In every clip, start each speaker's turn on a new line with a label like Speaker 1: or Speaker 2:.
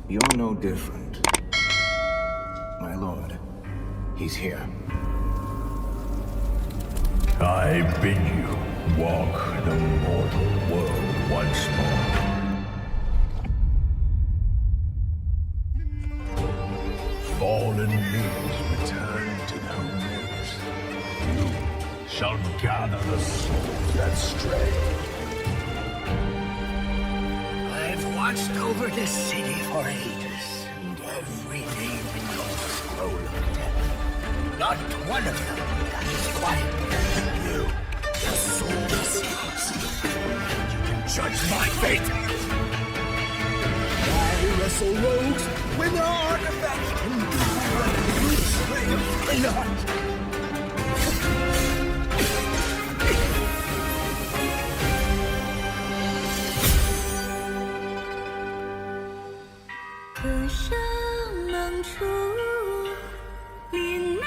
Speaker 1: You're no different. My lord, he's here.
Speaker 2: I bid you walk the mortal world once more. Fallen leaves return to their homes. You shall gather the souls that stray.
Speaker 3: I've watched over this city for ages, and every name in your scroll of death. Not one of them is quiet. You, the soulless seals. You can judge my fate. I wrestle rogues when their artifacts can do what you slay cannot.
Speaker 4: 歌声梦出林南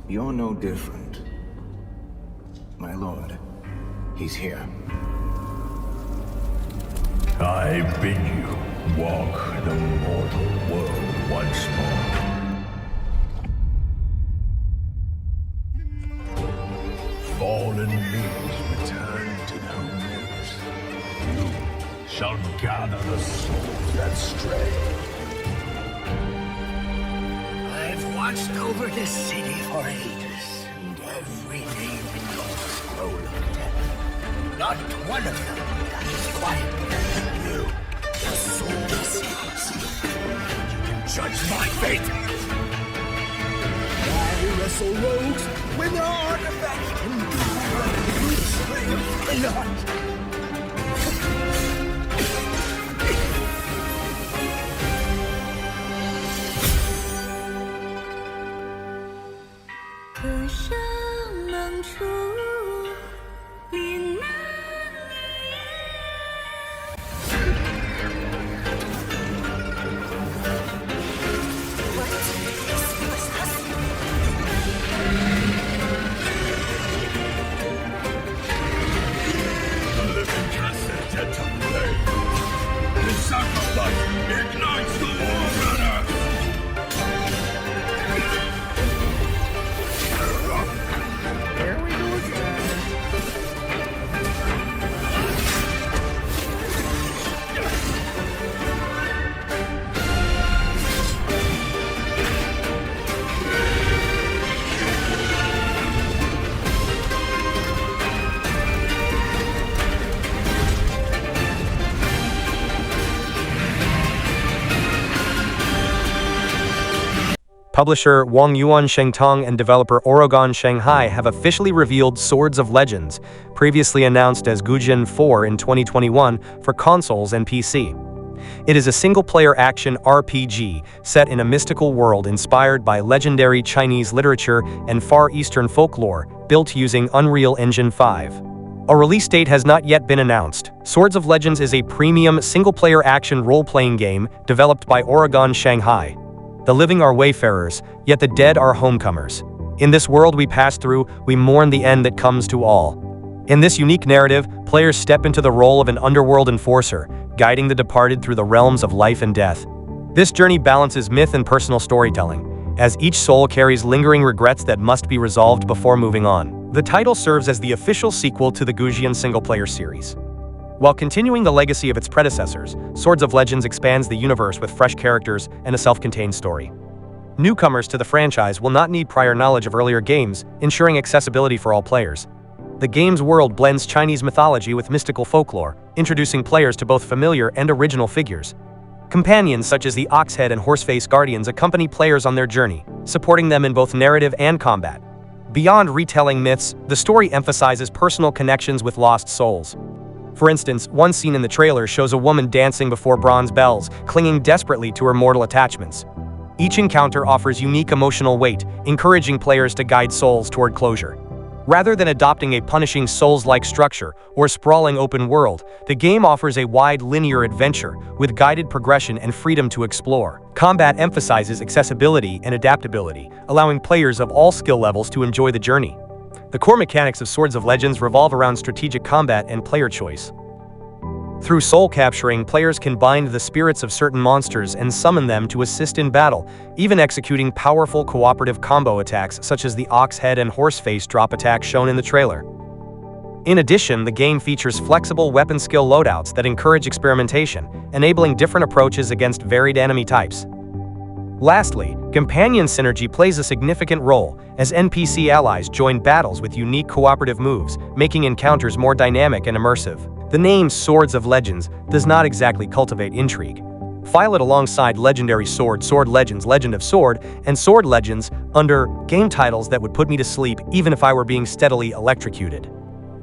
Speaker 1: ，You're no different. My lord, he's here.
Speaker 2: I bid you walk the mortal world once more. Fallen leaves return to their homes. You shall gather the souls that stray.
Speaker 3: I've watched over this city for ages, and every name in your scroll of death. Not one of them is quiet. You, the soulless seals. You can judge my fate. I wrestle rogues when their artifacts can do what you slay cannot.
Speaker 5: Publisher Wangyuan Shengtang and developer Aurogon Shanghai have officially revealed Swords of Legends, previously announced as Gujian 4 in 2021 for consoles and PC. It is a single-player action RPG set in a mystical world inspired by legendary Chinese literature and Far Eastern folklore, built using Unreal Engine 5. A release date has not yet been announced. Swords of Legends is a premium single-player action role-playing game developed by Aurogon Shanghai. The living are wayfarers, yet the dead are homecomers. In this world we pass through, we mourn the end that comes to all. In this unique narrative, players step into the role of an Underworld Enforcer, guiding the departed through the realms of life and death. This journey balances myth and personal storytelling, as each soul carries lingering regrets that must be resolved before moving on. The title serves as the official sequel to the Gujian single-player series. While continuing the legacy of its predecessors, Swords of Legends expands the universe with fresh characters and a self-contained story. Newcomers to the franchise will not need prior knowledge of earlier games, ensuring accessibility for all players. The game's world blends Chinese mythology with mystical folklore, introducing players to both familiar and original figures. Companions such as the Oxhead and Horseface Guardians accompany players on their journey, supporting them in both narrative and combat. Beyond retelling myths, the story emphasizes personal connections with lost souls. For instance, one scene in the trailer shows a woman dancing before bronze bells, clinging desperately to her mortal attachments. Each encounter offers unique emotional weight, encouraging players to guide souls toward closure. Rather than adopting a punishing Souls-like structure or sprawling open world, the game offers a wide linear adventure with guided progression and freedom to explore. Combat emphasizes accessibility and adaptability, allowing players of all skill levels to enjoy the journey. The core mechanics of Swords of Legends revolve around strategic combat and player choice. Through soul capturing, players can bind the spirits of certain monsters and summon them to assist in battle, even executing powerful cooperative combo attacks such as the Oxhead and Horseface drop attack shown in the trailer. In addition, the game features flexible weapon skill loadouts that encourage experimentation, enabling different approaches against varied enemy types. Lastly, companion synergy plays a significant role, as NPC allies join battles with unique cooperative moves, making encounters more dynamic and immersive. The name Swords of Legends does not exactly cultivate intrigue. File it alongside Legendary Sword, Sword Legends, Legend of Sword, and Sword Legends under game titles that would put me to sleep even if I were being steadily electrocuted.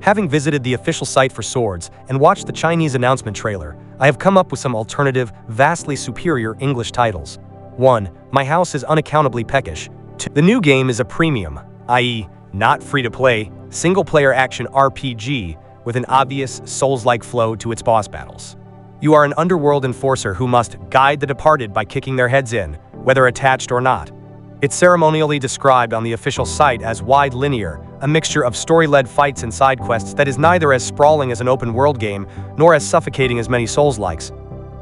Speaker 5: Having visited the official site for Swords and watched the Chinese announcement trailer, I have come up with some alternative, vastly superior English titles. 1. My house is unaccountably peckish. 2. The new game is a premium, i.e., not free-to-play, single-player action RPG with an obvious Souls-like flow to its boss battles. You are an Underworld Enforcer who must guide the departed by kicking their heads in, whether attached or not. It's ceremonially described on the official site as wide linear, a mixture of story-led fights and side quests that is neither as sprawling as an open-world game, nor as suffocating as many Souls-likes.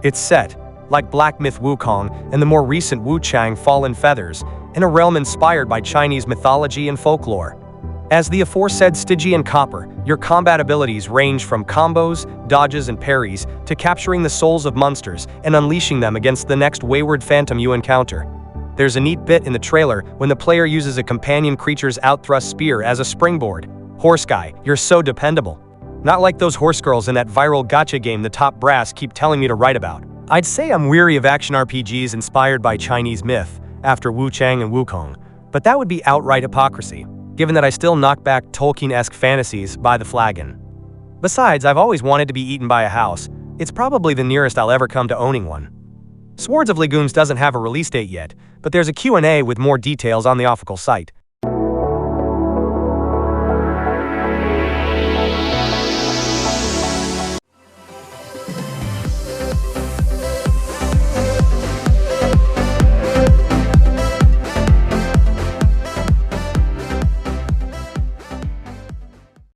Speaker 5: It's set, like Black Myth Wukong and the more recent Wuchang Fallen Feathers, in a realm inspired by Chinese mythology and folklore. As the aforesaid Stygian Copper, your combat abilities range from combos, dodges and parries, to capturing the souls of monsters and unleashing them against the next wayward phantom you encounter. There's a neat bit in the trailer when the player uses a companion creature's outthrust spear as a springboard. Horse guy, you're so dependable. Not like those horse girls in that viral gacha game the top brass keep telling me to write about. I'd say I'm weary of action RPGs inspired by Chinese myth, after Wuchang and Wukong, but that would be outright hypocrisy, given that I still knock back Tolkien-esque fantasies by the flagon. Besides, I've always wanted to be eaten by a house. It's probably the nearest I'll ever come to owning one. Swords of Legumes doesn't have a release date yet, but there's a Q&A with more details on the official site.